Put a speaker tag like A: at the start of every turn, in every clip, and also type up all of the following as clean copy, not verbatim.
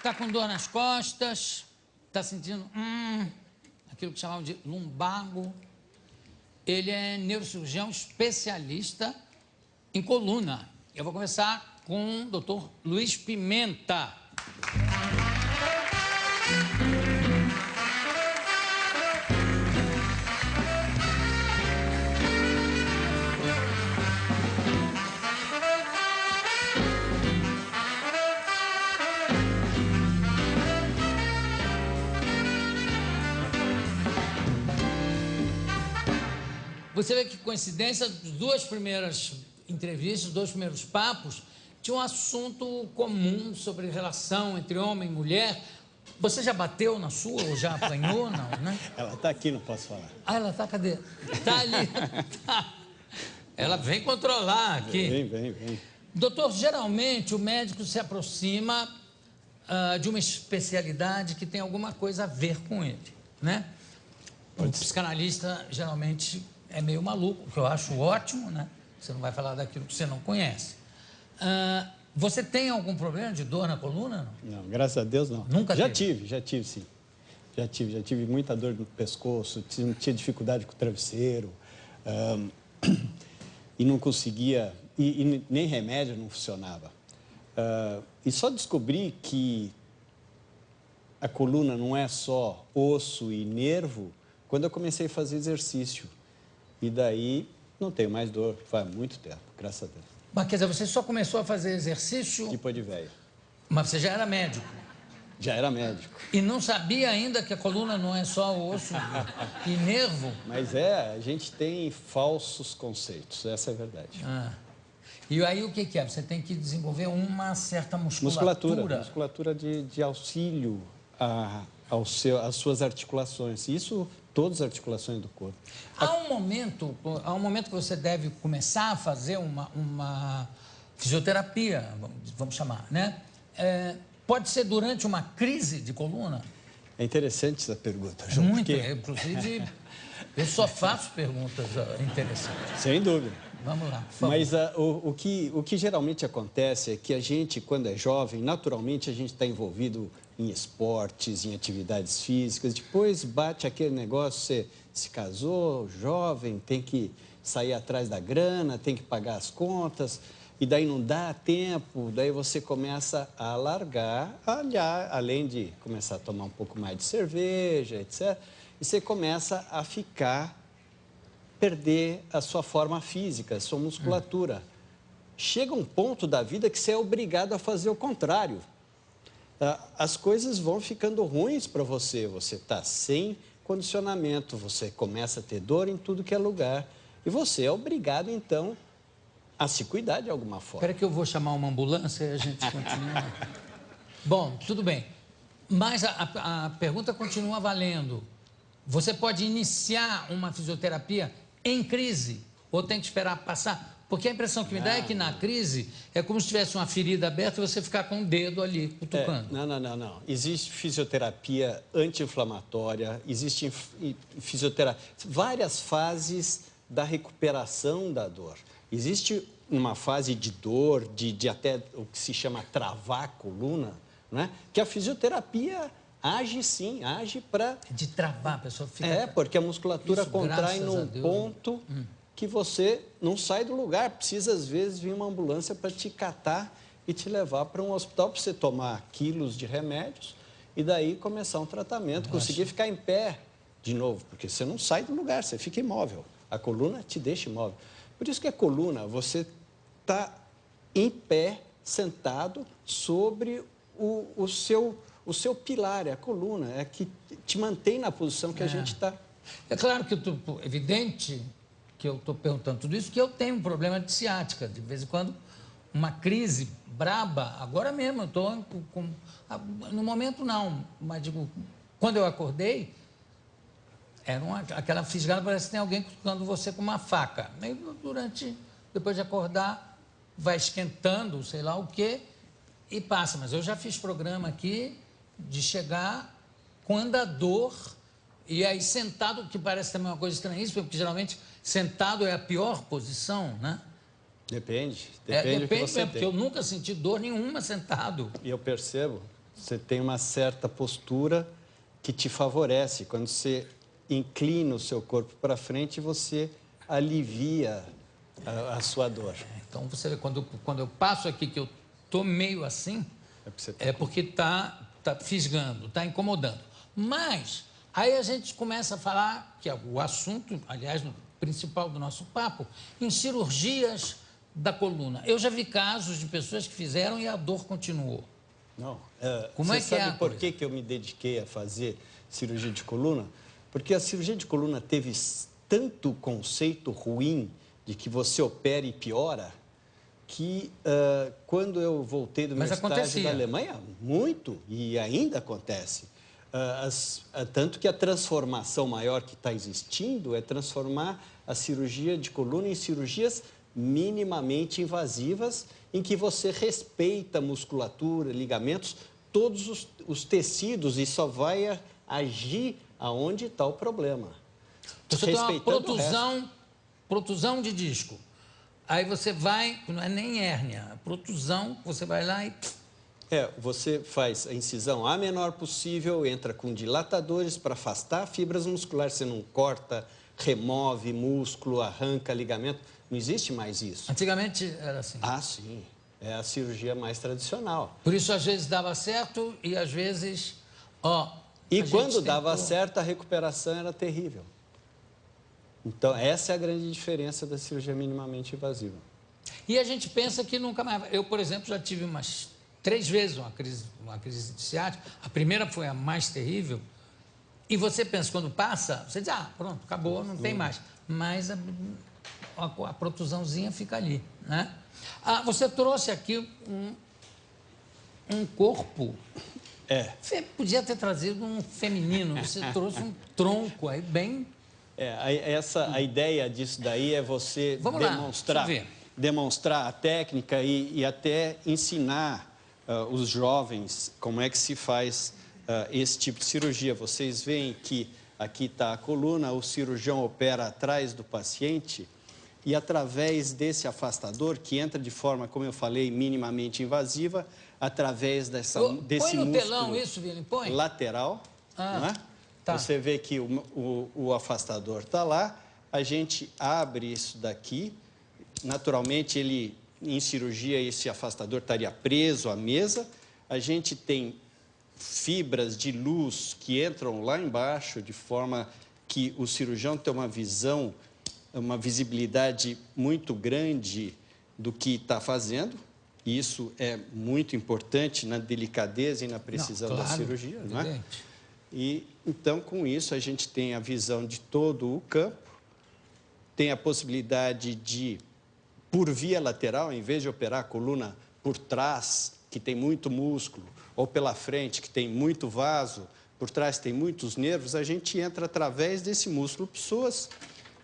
A: Tá com dor nas costas, tá sentindo aquilo que chamavam de lumbago. Ele é neurocirurgião especialista em coluna. Eu vou começar com o Dr. Luiz Pimenta. Você vê que coincidência, as duas primeiras entrevistas, os dois primeiros papos, tinha um assunto comum sobre relação entre homem e mulher. Você já bateu na sua ou já apanhou, não, né?
B: Ela tá aqui, não posso falar.
A: Ah, ela tá, cadê? Tá ali. Tá. Ela vem controlar aqui.
B: Vem.
A: Doutor, geralmente o médico se aproxima de uma especialidade que tem alguma coisa a ver com ele, né? O psicanalista geralmente é meio maluco, o que eu acho ótimo, né? Você não vai falar daquilo que você não conhece. Você tem algum problema de dor na coluna? Não,
B: graças a Deus não.
A: Nunca
B: já
A: teve?
B: tive, sim. Já tive muita dor no pescoço, tinha dificuldade com o travesseiro, e não conseguia, e nem remédio não funcionava. E só descobri que a coluna não é só osso e nervo quando eu comecei a fazer exercício. E daí não tenho mais dor, faz muito tempo, graças a Deus.
A: Mas quer dizer, você só começou a fazer exercício...
B: Depois de velho.
A: Mas você já era médico?
B: Já era médico.
A: E não sabia ainda que a coluna não é só osso e nervo?
B: Mas a gente tem falsos conceitos, essa é a verdade.
A: E aí o que é? Você tem que desenvolver uma certa musculatura.
B: Musculatura de auxílio às suas articulações. Isso, todas as articulações do corpo.
A: Há um momento que você deve começar a fazer uma fisioterapia, vamos chamar, né? Pode ser durante uma crise de coluna?
B: É interessante essa pergunta, João.
A: Muito, inclusive, eu só faço perguntas interessantes.
B: Sem dúvida.
A: Vamos lá, por favor.
B: Mas o que geralmente acontece é que a gente, quando é jovem, naturalmente a gente está envolvido em esportes, em atividades físicas. Depois bate aquele negócio, você se casou, jovem, tem que sair atrás da grana, tem que pagar as contas, e daí não dá tempo, daí você começa a largar, além de começar a tomar um pouco mais de cerveja, etc., e você começa a perder a sua forma física, a sua musculatura. Chega um ponto da vida que você é obrigado a fazer o contrário. As coisas vão ficando ruins para você, você está sem condicionamento, você começa a ter dor em tudo que é lugar, e você é obrigado, então, a se cuidar de alguma forma.
A: Espera que eu vou chamar uma ambulância e a gente continua. Bom, tudo bem, mas a pergunta continua valendo. Você pode iniciar uma fisioterapia em crise ou tem que esperar passar? Porque a impressão que me dá é que na crise é como se tivesse uma ferida aberta e você ficar com o dedo ali, cutucando.
B: Não. Existe fisioterapia anti-inflamatória, existe fisioterapia... Várias fases da recuperação da dor. Existe uma fase de dor, de até o que se chama travar a coluna, né? Que a fisioterapia... Age sim, age para...
A: De travar, a pessoa fica...
B: porque a musculatura contrai num ponto que você não sai do lugar. Precisa, às vezes, vir uma ambulância para te catar e te levar para um hospital para você tomar quilos de remédios e daí começar um tratamento, conseguir ficar em pé de novo, porque você não sai do lugar, você fica imóvel. A coluna te deixa imóvel. Por isso que a coluna, você está em pé, sentado, sobre o seu pilar, é a coluna, é que te mantém na posição que a gente está.
A: É claro que é evidente que eu estou perguntando tudo isso, que eu tenho um problema de ciática. De vez em quando, uma crise braba, agora mesmo, eu estou com... No momento, não, mas digo, quando eu acordei, era aquela fisgada, parece que tem alguém cutucando você com uma faca. Aí, depois de acordar, vai esquentando, sei lá o quê, e passa. Mas eu já fiz programa aqui de chegar com andador e aí sentado, que parece também uma coisa estranhíssima, porque geralmente sentado é a pior posição, né?
B: Depende do que você
A: depende mesmo,
B: tem.
A: porque eu nunca senti dor nenhuma sentado.
B: E eu percebo. Você tem uma certa postura que te favorece. Quando você inclina o seu corpo para frente, você alivia a sua dor.
A: Então, você vê, quando eu passo aqui, que eu estou meio assim, porque está fisgando, está incomodando. Mas, aí a gente começa a falar, que é o assunto, aliás, no principal do nosso papo, em cirurgias da coluna. Eu já vi casos de pessoas que fizeram e a dor continuou.
B: Não.
A: Como é que
B: sabe por que eu me dediquei a fazer cirurgia de coluna? Porque a cirurgia de coluna teve tanto conceito ruim de que você opera e piora, que quando eu voltei do meu estágio da Alemanha, muito, e ainda acontece. Tanto que a transformação maior que está existindo é transformar a cirurgia de coluna em cirurgias minimamente invasivas, em que você respeita a musculatura, ligamentos, todos os tecidos e só vai agir aonde está o problema.
A: Você tem uma protusão de disco. Aí você vai, não é nem hérnia, a protusão, você vai lá e...
B: você faz a incisão a menor possível, entra com dilatadores para afastar fibras musculares, você não corta, remove músculo, arranca ligamento, não existe mais isso.
A: Antigamente era assim.
B: Ah, sim, é a cirurgia mais tradicional.
A: Por isso, às vezes, dava certo e, às vezes,
B: E quando dava certo, a recuperação era terrível. Então, essa é a grande diferença da cirurgia minimamente invasiva.
A: E a gente pensa que nunca mais... Eu, por exemplo, já tive umas 3 vezes uma crise de ciática. A primeira foi a mais terrível. E você pensa, quando passa, você diz, pronto, acabou, não tem mais. Mas a protusãozinha fica ali, né? Você trouxe aqui um corpo... Você podia ter trazido um feminino, você trouxe um tronco aí bem...
B: A ideia disso daí é você demonstrar a técnica e até ensinar os jovens como é que se faz esse tipo de cirurgia. Vocês veem que aqui está a coluna, o cirurgião opera atrás do paciente e através desse afastador, que entra de forma, como eu falei, minimamente invasiva, através desse músculo
A: telão isso, Vini, põe.
B: lateral, não é? Tá. Você vê que o afastador está lá, a gente abre isso daqui, naturalmente em cirurgia esse afastador estaria preso à mesa, a gente tem fibras de luz que entram lá embaixo, de forma que o cirurgião tem uma visibilidade muito grande do que está fazendo, e isso é muito importante na delicadeza e na precisão da cirurgia, não é? E, então, com isso, a gente tem a visão de todo o campo, tem a possibilidade de, por via lateral, em vez de operar a coluna por trás, que tem muito músculo, ou pela frente, que tem muito vaso, por trás tem muitos nervos, a gente entra através desse músculo psoas.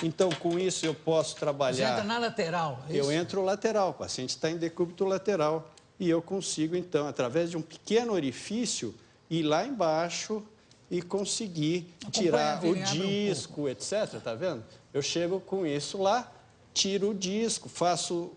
B: Então, com isso, eu posso trabalhar...
A: Você entra na lateral, é isso?
B: Eu entro lateral, o paciente está em decúbito lateral, e eu consigo, então, através de um pequeno orifício, ir lá embaixo... e conseguir tirar o disco, etc. Tá vendo? Eu chego com isso lá, tiro o disco, faço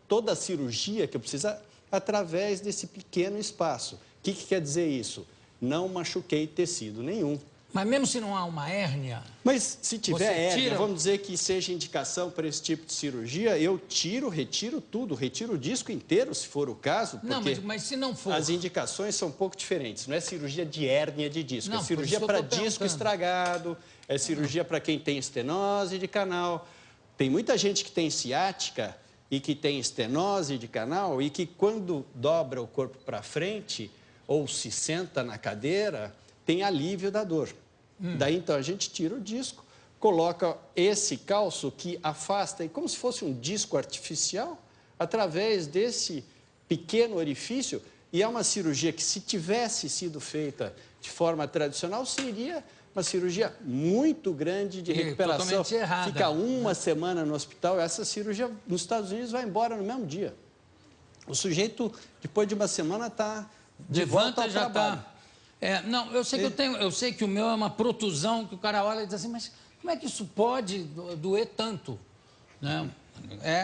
B: toda a cirurgia que eu preciso através desse pequeno espaço. O que quer dizer isso? Não machuquei tecido nenhum.
A: Mas mesmo se não há uma hérnia...
B: Mas se tiver hérnia, vamos dizer que seja indicação para esse tipo de cirurgia, eu retiro tudo, retiro o disco inteiro, se for o caso, porque
A: mas se não for...
B: as indicações são um pouco diferentes. Não é cirurgia de hérnia de disco, é cirurgia para disco estragado, é cirurgia para quem tem estenose de canal. Tem muita gente que tem ciática e que tem estenose de canal e que quando dobra o corpo para frente ou se senta na cadeira... tem alívio da dor. Daí, então, a gente tira o disco, coloca esse calço que afasta, como se fosse um disco artificial, através desse pequeno orifício, e é uma cirurgia que, se tivesse sido feita de forma tradicional, seria uma cirurgia muito grande de recuperação.
A: Totalmente errada.
B: Fica uma semana no hospital, essa cirurgia nos Estados Unidos vai embora no mesmo dia. O sujeito, depois de uma semana, está de volta ao trabalho.
A: Não, eu sei que o meu é uma protusão que o cara olha e diz assim, mas como é que isso pode doer tanto? Né?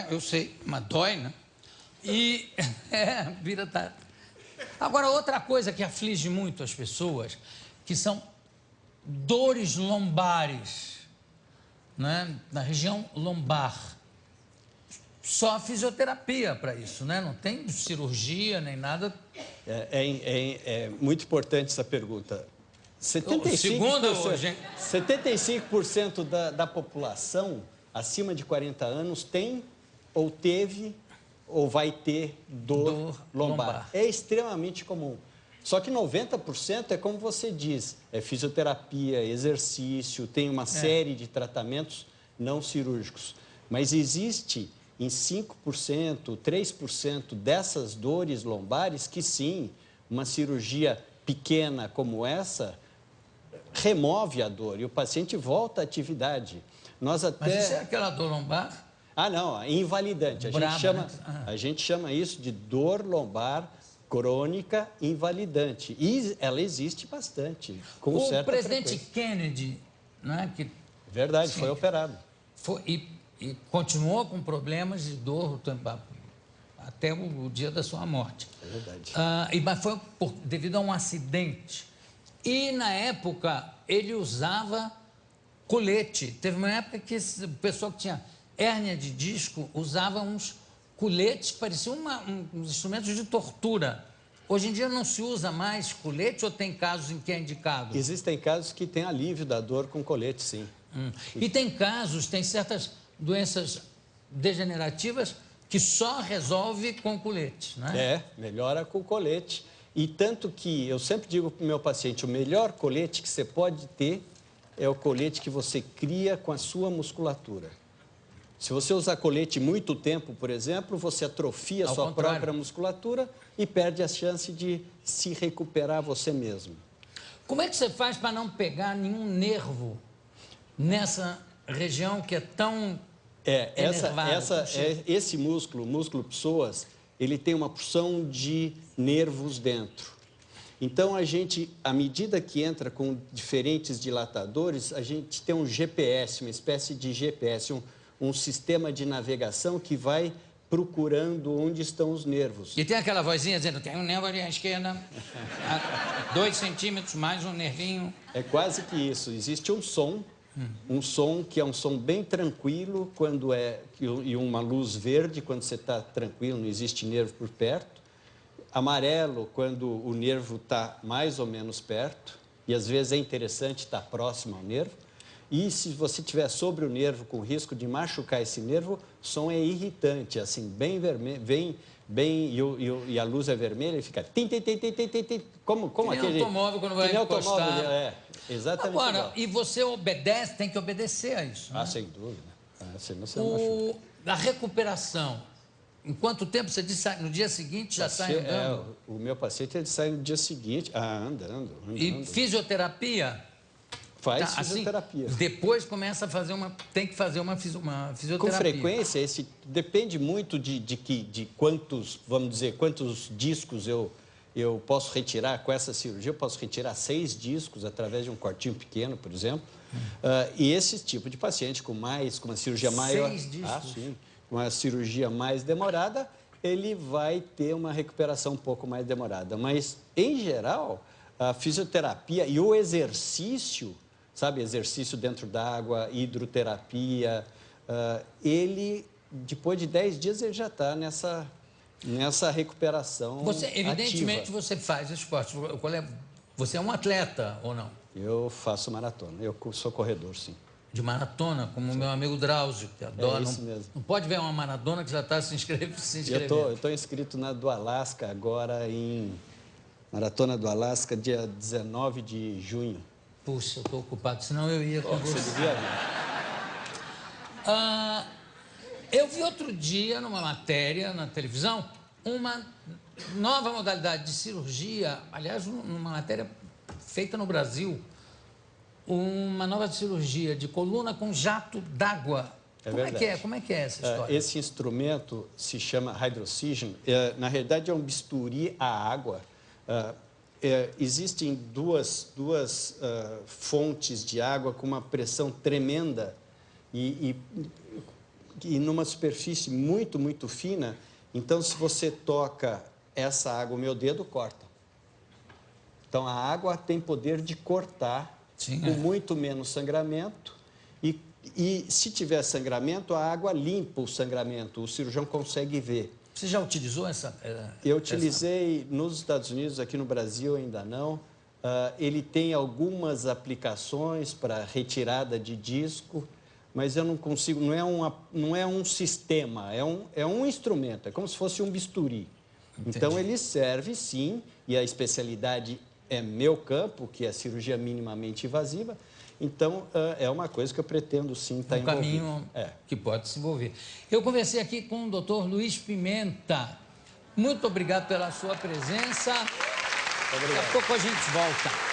A: Eu sei, mas dói, né? E vira Agora, outra coisa que aflige muito as pessoas, que são dores lombares, né? Na região lombar. Só a fisioterapia para isso, né? Não tem cirurgia nem nada.
B: É muito importante essa pergunta. 75% da população acima de 40 anos tem ou teve ou vai ter dor lombar. É extremamente comum. Só que 90% é como você diz, é fisioterapia, exercício, tem uma série de tratamentos não cirúrgicos. Mas existe em 5%, 3% dessas dores lombares que sim, uma cirurgia pequena como essa remove a dor e o paciente volta à atividade.
A: Mas isso é aquela dor lombar?
B: Ah, não, é invalidante. A gente chama isso de dor lombar crônica invalidante. E ela existe bastante, com certa frequência.
A: O presidente Kennedy, né, que...
B: Verdade, sim, foi operado.
A: E continuou com problemas de dor até o dia da sua morte.
B: É verdade.
A: Mas foi devido a um acidente. E, na época, ele usava colete. Teve uma época que o pessoal que tinha hérnia de disco usava uns coletes que pareciam uns instrumentos de tortura. Hoje em dia não se usa mais colete ou tem casos em que é indicado?
B: Existem casos que tem alívio da dor com colete, sim.
A: E tem certas doenças degenerativas que só resolve com colete, não é?
B: Melhora com colete. E tanto que eu sempre digo para o meu paciente, o melhor colete que você pode ter é o colete que você cria com a sua musculatura. Se você usar colete muito tempo, por exemplo, você atrofia a sua própria musculatura e perde a chance de se recuperar você mesmo.
A: Como é que você faz para não pegar nenhum nervo nessa região que é tão enervada?
B: Esse músculo, o músculo psoas, ele tem uma porção de nervos dentro. Então, à medida que entra com diferentes dilatadores, a gente tem um GPS, uma espécie de GPS, um sistema de navegação que vai procurando onde estão os nervos.
A: E tem aquela vozinha dizendo, tem um nervo ali à esquerda, a 2 centímetros, mais um nervinho.
B: É quase que isso. Existe um som que é um som bem tranquilo e uma luz verde quando você está tranquilo, não existe nervo por perto. Amarelo quando o nervo está mais ou menos perto, e às vezes é interessante estar próximo ao nervo. E se você estiver sobre o nervo com risco de machucar esse nervo, o som é irritante, assim, bem vermelho, e a luz é vermelha e fica tim, tim, tim, tim, tim, tim, como aquele
A: automóvel quando vai encostar.
B: Exatamente.
A: Agora,
B: igual.
A: E você tem que obedecer a isso, né?
B: Sem dúvida. Senão você machuca.
A: A recuperação, em quanto tempo você disse? No dia seguinte já sai andando?
B: O meu paciente ele sai no dia seguinte, andando.
A: E fisioterapia?
B: Faz fisioterapia.
A: Depois começa a fazer tem que fazer uma fisioterapia.
B: Com frequência, depende muito de quantos, vamos dizer, quantos discos eu posso retirar com essa cirurgia. Eu posso retirar 6 discos através de um cortinho pequeno, por exemplo. E esse tipo de paciente com uma cirurgia maior...
A: 6 discos?
B: Sim. Uma cirurgia mais demorada, ele vai ter uma recuperação um pouco mais demorada. Mas, em geral, a fisioterapia e o exercício... Sabe, exercício dentro d'água, hidroterapia, depois de 10 dias, ele já está nessa recuperação
A: Evidentemente,
B: ativa.
A: você faz esporte. Você é um atleta ou não?
B: Eu faço maratona, eu sou corredor, sim.
A: De maratona, como o meu amigo Drauzio, que adora.
B: É isso mesmo.
A: Não pode ver uma maratona que já está se inscrevendo.
B: Eu estou inscrito na do Alasca agora Maratona do Alasca, dia 19 de junho.
A: Puxa, eu estou ocupado, senão eu ia com você.
B: Você devia vir.
A: Eu vi outro dia, numa matéria na televisão, uma nova modalidade de cirurgia, aliás, numa matéria feita no Brasil, uma nova cirurgia de coluna com jato d'água. Como é que é essa história?
B: Esse instrumento se chama Hydrocision. Na realidade, é um bisturi à água. Existem duas fontes de água com uma pressão tremenda e numa superfície muito, muito fina. Então, se você toca essa água, o meu dedo corta. Então, a água tem poder de cortar,
A: sim,
B: com muito menos sangramento. E se tiver sangramento, a água limpa o sangramento, o cirurgião consegue ver.
A: Você já utilizou essa?
B: Eu utilizei nos Estados Unidos, aqui no Brasil ainda não. Ele tem algumas aplicações para retirada de disco, mas eu não consigo, não é um sistema, é um instrumento, é como se fosse um bisturi. Entendi. Então, ele serve, sim, e a especialidade é meu campo, que é a cirurgia minimamente invasiva. Então, é uma coisa que eu pretendo, sim, estar envolvido.
A: Um caminho que pode se envolver. Eu conversei aqui com o Dr. Luiz Pimenta. Muito obrigado pela sua presença. Daqui a pouco a gente volta.